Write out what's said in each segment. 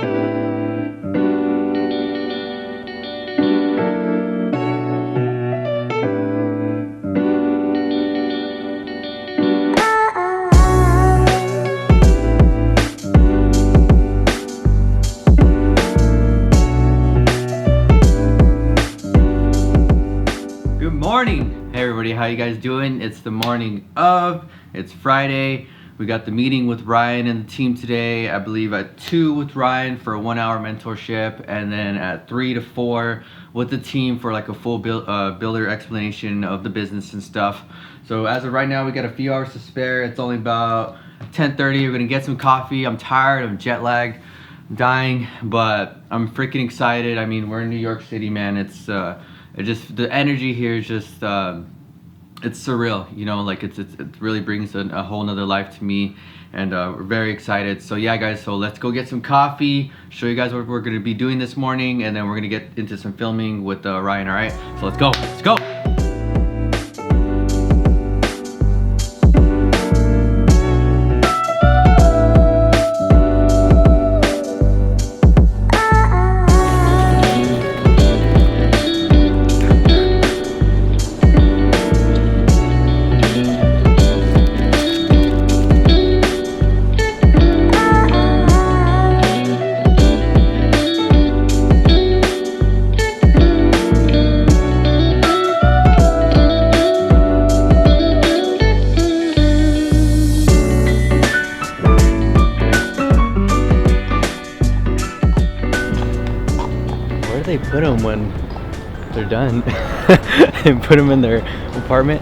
Morning. Hey everybody, how you guys doing? It's the morning of, it's Friday. We got the meeting with Ryan and the team today. I believe at 2 with Ryan for a 1-hour mentorship, and then at 3 to 4 with the team for like a full builder explanation of the business and stuff. So as of right now, we got a few hours to spare. It's only about 10:30. We're gonna get some coffee. I'm tired, I'm jet lagged, I'm dying, but I'm freaking excited. I mean, we're in New York City, man. It just, the energy here is just, it's surreal, you know, like it really brings a whole nother life to me, and we're very excited. So yeah, guys, so let's go get some coffee, show you guys what we're going to be doing this morning, and then we're going to get into some filming with Ryan, all right? So let's go. They put them when they're done and put them in their apartment.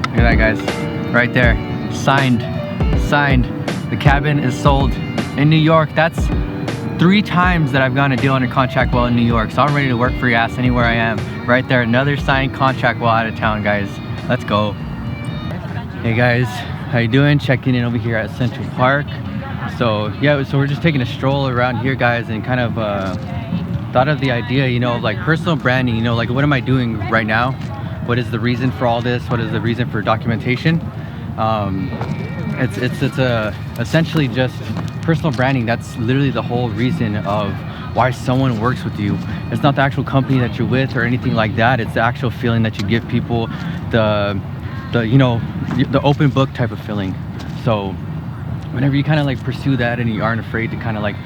Look at that, guys, right there, signed. The cabin is sold in New York. That's 3 times that I've gotten a deal under contract while in New York, so I'm ready to work for your ass anywhere I am. Right there, another signed contract while out of town, guys. Let's go. Hey guys, how you doing? Checking in over here at Central Park. So yeah, so we're just taking a stroll around here, guys, and kind of thought of the idea, you know, of like personal branding. You know, like what am I doing right now? What is the reason for all this? What is the reason for documentation? It's essentially just personal branding. That's literally the whole reason of why someone works with you. It's not the actual company that you're with or anything like that. It's the actual feeling that you give people, the you know, the open book type of feeling. So whenever you kind of like pursue that and you aren't afraid to kind of like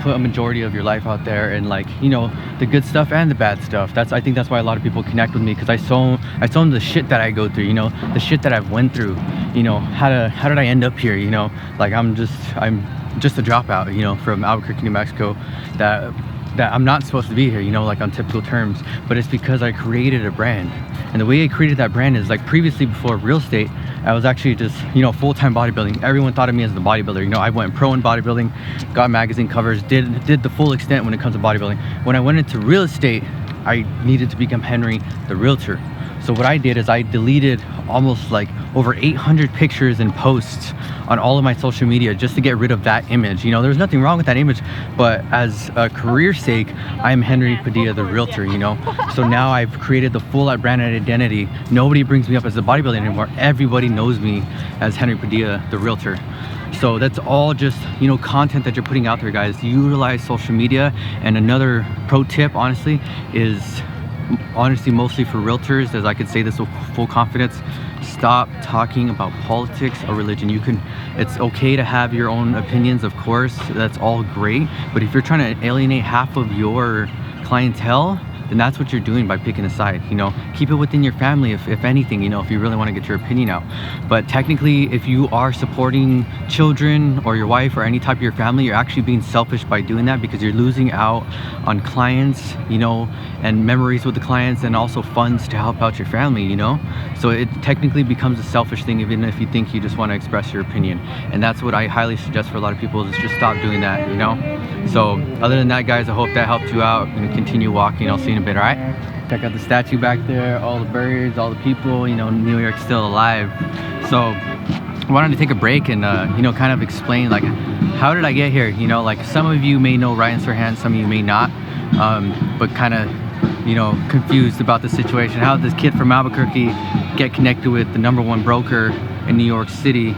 put a majority of your life out there, and like, you know, the good stuff and the bad stuff. I think that's why a lot of people connect with me, because I show them the shit that I go through, you know, the shit that I've went through, you know, how did I end up here, you know, like I'm just a dropout, you know, from Albuquerque, New Mexico, that I'm not supposed to be here, you know, like on typical terms, but it's because I created a brand. And the way I created that brand is like previously, before real estate, I was actually just, you know, full-time bodybuilding. Everyone thought of me as the bodybuilder. You know, I went pro in bodybuilding, got magazine covers, did the full extent when it comes to bodybuilding. When I went into real estate, I needed to become Henry the realtor. So what I did is I deleted almost like over 800 pictures and posts on all of my social media just to get rid of that image. You know, there's nothing wrong with that image, but as a career sake, I'm Henry Padilla the realtor, you know. So now I've created the full brand identity. Nobody brings me up as a bodybuilder anymore. Everybody knows me as Henry Padilla the realtor. So that's all just, you know, content that you're putting out there, guys. Utilize social media. And another pro tip, honestly, is mostly for realtors, as I could say this with full confidence: stop talking about politics or religion. It's okay to have your own opinions, of course, that's all great, but if you're trying to alienate half of your clientele, then that's what you're doing by picking a side. You know, keep it within your family, if anything, you know, if you really want to get your opinion out. But technically, if you are supporting children or your wife or any type of your family, you're actually being selfish by doing that, because you're losing out on clients, you know, and memories with the clients, and also funds to help out your family, you know. So it technically becomes a selfish thing, even if you think you just want to express your opinion. And that's what I highly suggest for a lot of people, is just stop doing that, you know. So other than that, guys, I hope that helped you out. I'm gonna continue walking. I'll see you in a bit, all right? Check out the statue back there, all the birds, all the people, you know, New York's still alive. So I wanted to take a break and, you know, kind of explain, like, how did I get here? You know, like, some of you may know Ryan Serhant, some of you may not, but kind of, you know, confused about the situation. How did this kid from Albuquerque get connected with the #1 broker in New York City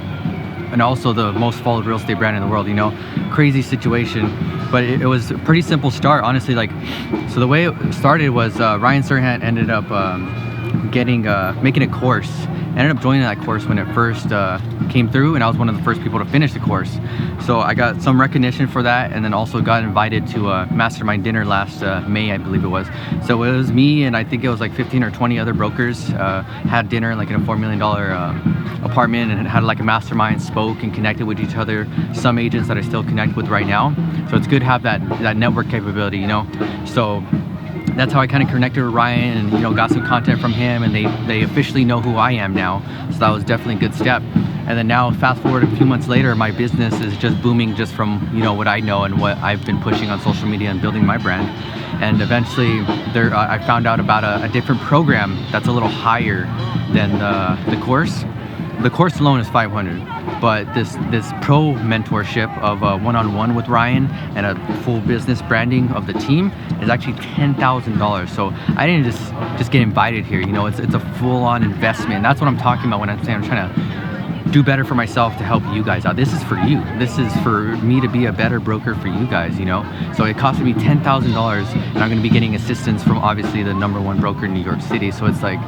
and also the most followed real estate brand in the world? You know, crazy situation. But it was a pretty simple start, honestly. Like, so the way it started was Ryan Serhant ended up making a course. I ended up joining that course when it first came through, and I was one of the first people to finish the course. So I got some recognition for that, and then also got invited to a mastermind dinner last May, I believe it was. So it was me and I think it was like 15 or 20 other brokers had dinner like in a $4 million apartment, and had like a mastermind, spoke and connected with each other. Some agents that I still connect with right now. So it's good to have that network capability, you know. So that's how I kind of connected with Ryan, and, you know, got some content from him, and they officially know who I am now. So that was definitely a good step. And then now, fast forward a few months later, my business is just booming just from, you know, what I know and what I've been pushing on social media and building my brand. And eventually I found out about a different program that's a little higher than the course. The course alone is $500, but this pro mentorship of one-on-one with Ryan and a full business branding of the team is actually $10,000. So I didn't just get invited here. You know, it's a full-on investment. That's what I'm talking about when I'm saying I'm trying to do better for myself to help you guys out. This is for you. This is for me to be a better broker for you guys, you know? So it costed me $10,000, and I'm gonna be getting assistance from obviously the #1 broker in New York City. So it's like,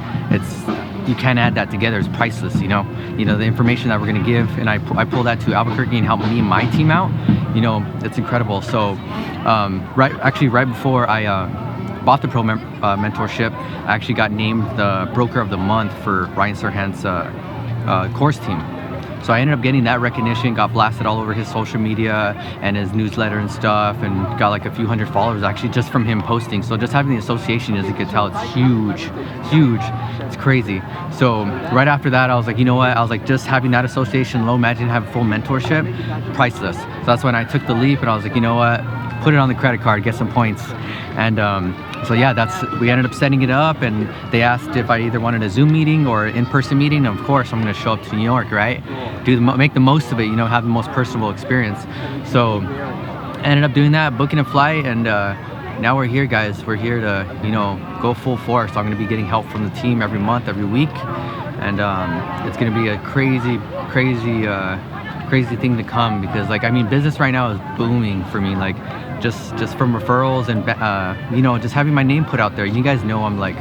you can't add that together. It's priceless, you know? You know, the information that we're gonna give, and I pull that to Albuquerque and help me and my team out, you know, it's incredible. So right before I bought the pro mentorship, I actually got named the broker of the month for Ryan Serhant's course team. So I ended up getting that recognition, got blasted all over his social media and his newsletter and stuff, and got like a few hundred followers actually just from him posting. So just having the association, as you could tell, it's huge. It's crazy. So right after that, I was like, you know what? I was like, just having that association alone, imagine having full mentorship, priceless. So that's when I took the leap, and I was like, you know what? Put it on the credit card, get some points. And so yeah, we ended up setting it up, and they asked if I either wanted a Zoom meeting or an in-person meeting. Of course, I'm gonna show up to New York, right? Make the most of it, you know, have the most personable experience. So I ended up doing that, booking a flight, and now we're here, guys. We're here to, you know, go full force. So I'm gonna be getting help from the team every month, every week, and it's gonna be a crazy thing to come, because, like, I mean, business right now is booming for me, like just from referrals and you know, just having my name put out there. You guys know I'm like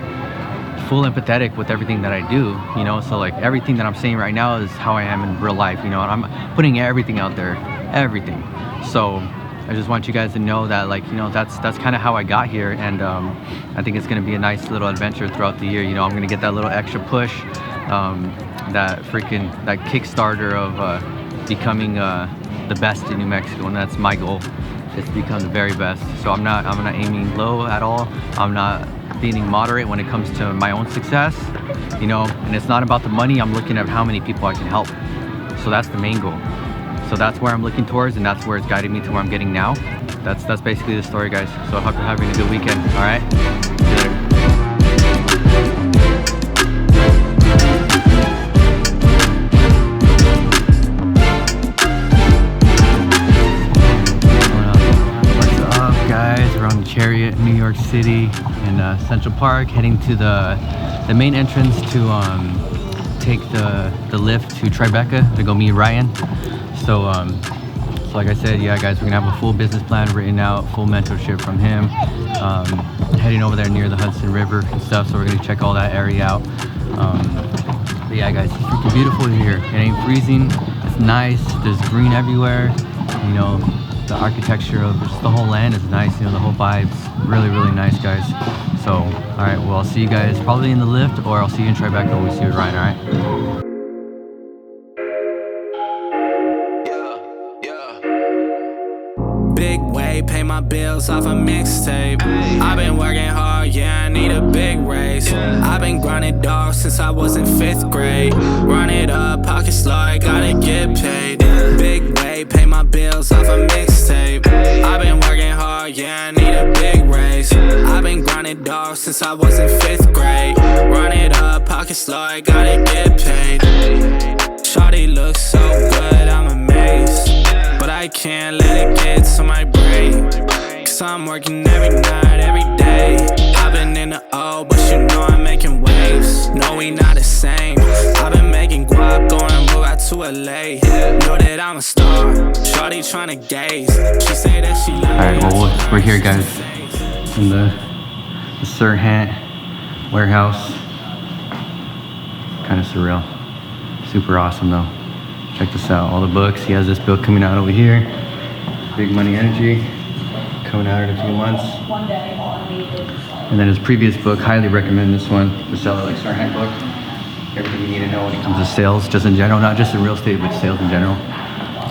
full empathetic with everything that I do, you know, so like everything that I'm saying right now is how I am in real life, you know, and I'm putting everything out there, everything. So I just want you guys to know that, like, you know, that's kind of how I got here, and I think it's gonna be a nice little adventure throughout the year. You know, I'm gonna get that little extra push, that Kickstarter of becoming the best in New Mexico, and that's my goal, is to become the very best. So I'm not aiming low at all. I'm not being moderate when it comes to my own success, you know, and it's not about the money. I'm looking at how many people I can help. So that's the main goal. So that's where I'm looking towards, and that's where it's guiding me to where I'm getting now. That's basically the story, guys. So I hope you're having a good weekend, all right? See you later. Chariot, New York City, in Central Park, heading to the main entrance to take the lift to Tribeca to go meet Ryan. So like I said, yeah, guys, we're gonna have a full business plan written out, full mentorship from him. Heading over there near the Hudson River and stuff, so we're gonna check all that area out. But yeah, guys, it's freaking beautiful here. It ain't freezing. It's nice. There's green everywhere. You know, the architecture of just the whole land is nice. You know, the whole vibe's really nice, guys. So all right, well, I'll see you guys probably in the lift, or I'll see you in Tribeca when we see you with Ryan. All right. Big way, pay my bills off a mixtape. I've been working hard, yeah, I need a big raise. I've been grinding, dog, since I was in 5th grade. Run it up, pocket slow, I gotta get paid. Big way, pay my bills off a mixtape. I've been working hard, yeah, I need a big raise. I've been grinding, dog, since I was in 5th grade. Run it up, pocket slow, I gotta get paid. Shawty looks so good, I'm amazed. But I can't let it get to my brain. Cause I'm working every night, every day. I've been in the O, but you know I'm making waves. No, we not the same. I've been making guap, going move out to LA. Know that I'm a star, shawty tryna gaze. She say that she love me. Alright, well, we're here, guys, in the Sirhan warehouse. Kind of surreal. Super awesome, though. Check this out, all the books. He has this book coming out over here. Big Money Energy, coming out in a few months. And then his previous book, highly recommend this one, the Seller Like Sirhan book. Everything you need to know when it comes to sales, just in general, not just in real estate, but sales in general.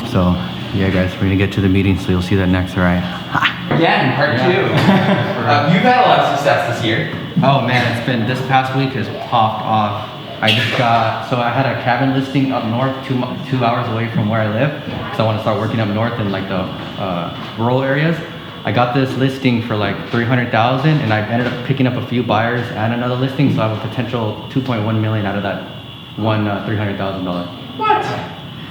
So, yeah, guys, we're gonna get to the meeting, so you'll see that next, all right? Yeah, in part 2. You've had a lot of success this year. Oh man, it's been, this past week has popped off. I just got, so I had a cabin listing up north, 2 hours away from where I live, because I want to start working up north in like the rural areas. I got this listing for like $300,000, and I ended up picking up a few buyers and another listing, so I have a potential $2.1 million out of that one $300,000. What?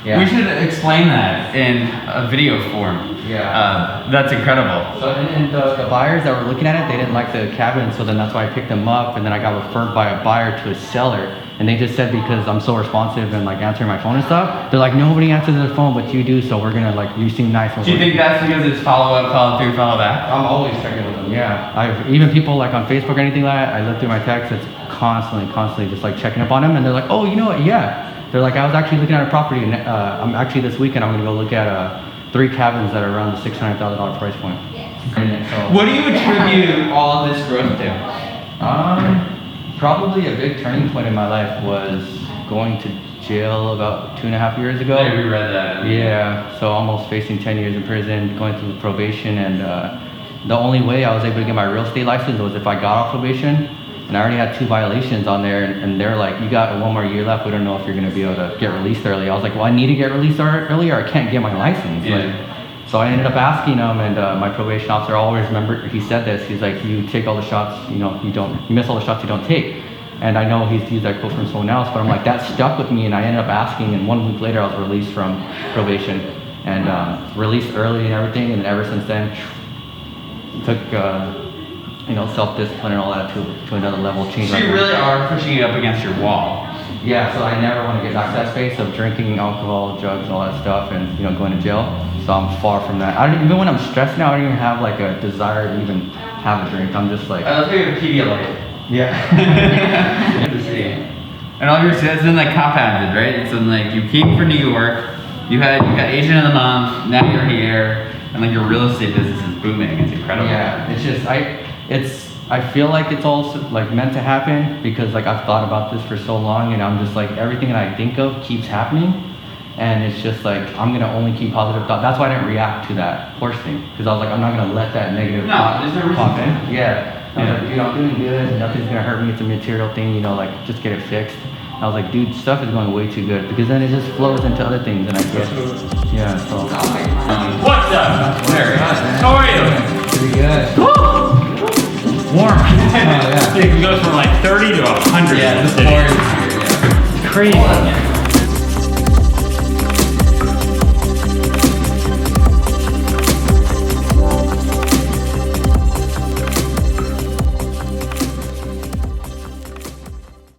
Yeah. We should explain that in a video form. Yeah. That's incredible. So and the buyers that were looking at it, they didn't like the cabin, so then that's why I picked them up, and then I got referred by a buyer to a seller, and they just said because I'm so responsive and like answering my phone and stuff, they're like, nobody answers their phone but you do, so we're gonna like, you seem nice. Do you think that's because it's follow up, follow through, follow back? I'm always checking with them, yeah. I've even people like on Facebook or anything like that, I look through my texts, it's constantly just like checking up on them, and they're like, oh, you know what, yeah. They're like, I was actually looking at a property, and I'm actually this weekend I'm gonna go look at 3 cabins that are around the $600,000 price point. And so, What do you attribute all this growth to? Probably a big turning point in my life was going to jail about 2.5 years ago. Yeah, we read that. Yeah, so almost facing 10 years in prison, going through probation, and the only way I was able to get my real estate license was if I got off probation. And I already had 2 violations on there, and they're like, you got 1 more year left, we don't know if you're gonna be able to get released early. I was like, well, I need to get released early, or I can't get my license. Yeah. Like, so I ended up asking him, and my probation officer always remembered, he said this, he's like, you take all the shots, you miss all the shots you don't take. And I know he's used that quote from someone else, but I'm like, that stuck with me, and I ended up asking, and 1 week later I was released from probation, and released early and everything, and ever since then, took self-discipline and all that to another level. Change. So you really are pushing it up against your wall. Yeah, so I never want to get back to that space of drinking alcohol, drugs, all that stuff, and going to jail. So I'm far from that. Even when I'm stressed now, I don't even have like a desire to even have a drink. I'm just like. Let's make it a Pedialyte. Yeah. Good to see. And all your success then like compounded, right? It's in like you came from New York, you got Agent of the Month, now you're here, and like your real estate business is booming. It's incredible. Yeah, it's just I feel like it's all like meant to happen, because like I've thought about this for so long, and I'm just like, everything that I think of keeps happening, and it's just like I'm gonna only keep positive thoughts. That's why I didn't react to that horse thing, because I was like, I'm not gonna let that negative thought there's no reason pop to. in. Yeah. I was like, dude, I'm doing good, nothing's gonna hurt me, it's a material thing, like just get it fixed. I was like, dude, stuff is going way too good, because then it just flows into other things, and I guess, yeah, so. What's up? Larry, how are you? Pretty good. Warm. Yeah. It goes from like 30 to 100. Yeah, in the it's city. boring. Crazy.